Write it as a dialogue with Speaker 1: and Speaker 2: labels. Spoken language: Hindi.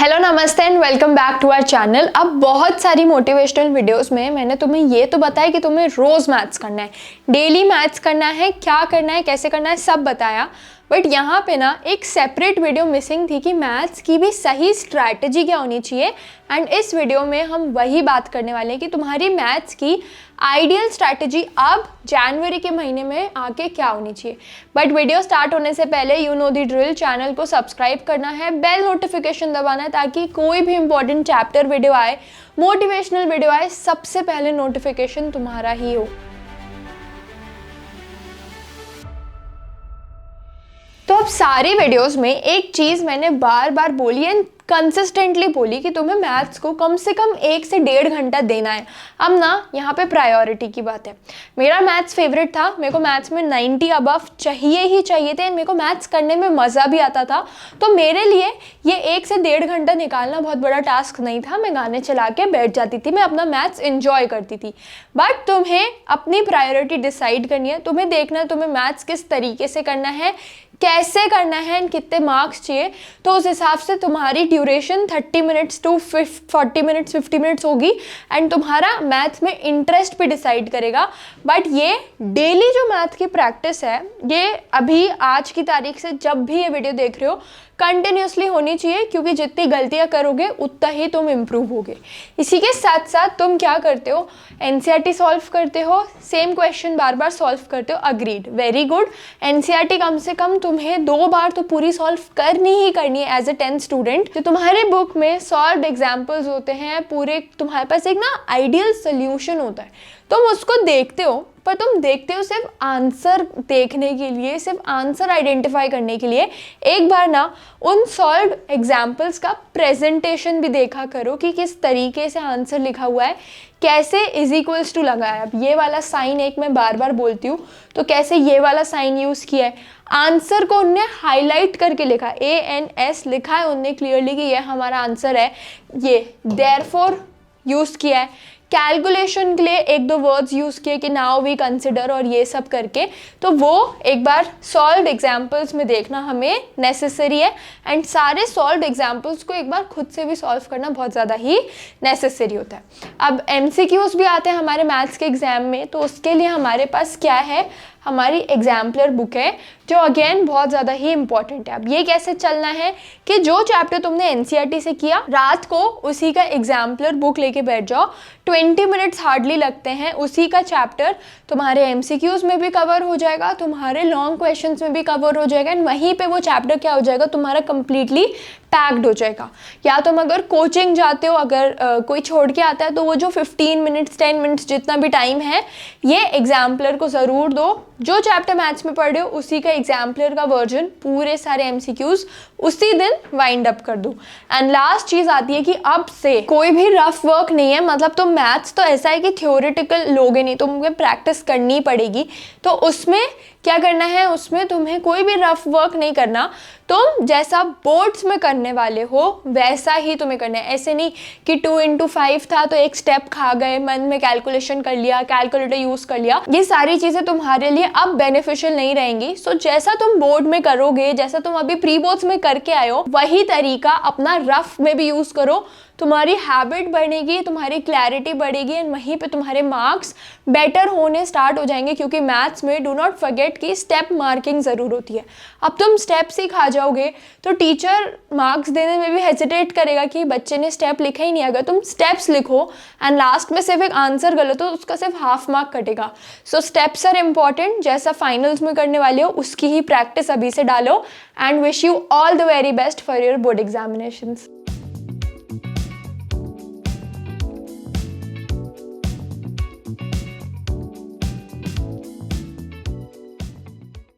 Speaker 1: हेलो नमस्ते and welcome back to our channel. अब बहुत सारी मोटिवेशनल वीडियोस में मैंने तुम्हें ये तो बताया कि तुम्हें रोज़ मैथ्स करना है, डेली मैथ्स करना है, क्या करना है, कैसे करना है, सब बताया। बट यहाँ पे ना एक सेपरेट वीडियो मिसिंग थी कि मैथ्स की भी सही स्ट्रैटेजी क्या होनी चाहिए। एंड इस वीडियो में हम वही बात करने वाले हैं कि तुम्हारी मैथ्स की आइडियल स्ट्रैटेजी अब जनवरी के महीने में आके क्या होनी चाहिए। बट वीडियो स्टार्ट होने से पहले you know the drill, channel को सब्सक्राइब करना है, बेल नोटिफिकेशन दबाना है ताकि कोई भी इंपॉर्टेंट चैप्टर वीडियो आए, मोटिवेशनल वीडियो आए, सबसे पहले नोटिफिकेशन तुम्हारा ही हो। तो अब सारी वीडियोस में एक चीज़ मैंने बार बार बोली एंड कंसिस्टेंटली बोली कि तुम्हें मैथ्स को कम से कम 1 से 1.5 घंटा देना है। अब ना यहाँ पे प्रायोरिटी की बात है। मेरा मैथ्स फेवरेट था, मेरे को मैथ्स में 90 अबव चाहिए ही चाहिए थे, मेरे को मैथ्स करने में मज़ा भी आता था। तो मेरे लिए ये 1 से 1.5 घंटा निकालना बहुत बड़ा टास्क नहीं था। मैं गाने चला के बैठ जाती थी, मैं अपना मैथ्स इन्जॉय करती थी। बट तुम्हें अपनी प्रायोरिटी डिसाइड करनी है, तुम्हें देखना है तुम्हें मैथ्स किस तरीके से करना है, कैसे करना है एंड कितने मार्क्स चाहिए। तो उस हिसाब से तुम्हारी duration 30 minutes to 40 minutes 50 minutes होगी एंड तुम्हारा मैथ्स में इंटरेस्ट भी डिसाइड करेगा। बट ये डेली जो मैथ की प्रैक्टिस है, ये अभी आज की तारीख से जब भी ये वीडियो देख रहे हो कंटिन्यूसली होनी चाहिए, क्योंकि जितनी गलतियां करोगे उतना ही तुम इम्प्रूव होगे। इसी के साथ साथ तुम क्या करते हो, एनसीईआरटी सॉल्व करते हो, सेम क्वेश्चन बार बार सॉल्व करते हो, अग्रीड, वेरी गुड। एनसीईआरटी कम से कम तुम्हें 2 बार तो पूरी सॉल्व करनी ही करनी है एज ए 10th स्टूडेंट। जो तुम्हारे बुक में सॉल्व एग्जाम्पल्स होते हैं पूरे, तुम्हारे पास एक ना आइडियल सोल्यूशन होता है, तुम उसको देखते हो, पर तुम देखते हो सिर्फ आंसर देखने के लिए, सिर्फ आंसर आइडेंटिफाई करने के लिए। एक बार ना उन सॉल्व एग्जाम्पल्स का प्रेजेंटेशन भी देखा करो कि किस तरीके से आंसर लिखा हुआ है, कैसे इज इक्वल्स टू लगा है। अब ये वाला साइन एक मैं बार बार बोलती हूँ, तो कैसे ये वाला साइन यूज़ किया है, आंसर को उनने हाईलाइट करके लिखा, ANS लिखा है उनने क्लियरली कि ये हमारा आंसर है, ये देयरफॉर यूज़ किया है। कैलकुलेशन के लिए 1-2 वर्ड्स यूज़ किए कि नाउ वी कंसिडर और ये सब करके, तो वो एक बार सॉल्व एग्जाम्पल्स में देखना हमें नेसेसरी है। एंड सारे सॉल्व एग्जाम्पल्स को एक बार खुद से भी सॉल्व करना बहुत ज़्यादा ही नेसेसरी होता है। अब MCQs भी आते हैं हमारे मैथ्स के एग्ज़ाम में, तो उसके लिए हमारे पास क्या है, हमारी एग्जाम्पलर बुक है जो अगेन बहुत ज़्यादा ही इंपॉर्टेंट है। अब ये कैसे चलना है कि जो चैप्टर तुमने एनसीईआरटी से किया, रात को उसी का एग्जाम्पलर बुक लेके बैठ जाओ, 20 मिनट्स हार्डली लगते हैं, उसी का चैप्टर तुम्हारे MCQs में भी कवर हो जाएगा, तुम्हारे लॉन्ग क्वेश्चंस में भी कवर हो जाएगा एंड वहीं पे वो चैप्टर क्या हो जाएगा, तुम्हारा कंप्लीटली पैक्ड हो जाएगा। या तुम अगर कोचिंग जाते हो, अगर कोई छोड़ के आता है, तो वो जो 15 मिनट्स 10 मिनट्स जितना भी टाइम है, ये एग्जाम्पलर को ज़रूर दो। जो चैप्टर मैथ्स में पढ़ रहे हो उसी का एग्जाम्पलर का वर्जन, पूरे सारे MCQs उसी दिन वाइंड अप कर दो। एंड लास्ट चीज़ आती है कि अब से कोई भी रफ वर्क नहीं है, मतलब तुम मैथ्स तो ऐसा है कि थियोरेटिकल लोगे नहीं, तुम्हें प्रैक्टिस करनी पड़ेगी। तो उसमें क्या करना है, उसमें तुम्हें कोई भी रफ वर्क नहीं करना, तुम जैसा बोर्ड्स में करने वाले हो वैसा ही तुम्हें करना है। ऐसे नहीं कि 2 into 5 था तो एक स्टेप खा गए, मन में कैलकुलेशन कर लिया, कैलकुलेटर यूज़ कर लिया, ये सारी चीज़ें तुम्हारे लिए अब बेनिफिशियल नहीं रहेंगी। सो जैसा तुम बोर्ड में करोगे, जैसा तुम अभी प्री बोर्ड्स में करके आए हो, वही तरीका अपना रफ में भी यूज़ करो। तुम्हारी हैबिट बढ़ेगी, तुम्हारी क्लैरिटी बढ़ेगी एंड वहीं पे तुम्हारे मार्क्स बेटर होने स्टार्ट हो जाएंगे, क्योंकि मैथ्स में डू नॉट फॉरगेट कि स्टेप मार्किंग ज़रूर होती है। अब तुम स्टेप्स ही खा जाओगे तो टीचर मार्क्स देने में भी हेजिटेट करेगा कि बच्चे ने स्टेप लिखा ही नहीं। अगर तुम स्टेप्स लिखो एंड लास्ट में सिर्फ एक आंसर गलत हो तो उसका सिर्फ हाफ मार्क कटेगा। सो स्टेप्स आर इम्पॉर्टेंट। जैसा फाइनल्स में करने वाले हो उसकी ही प्रैक्टिस अभी से डालो and wish you all the very best for your board examinations.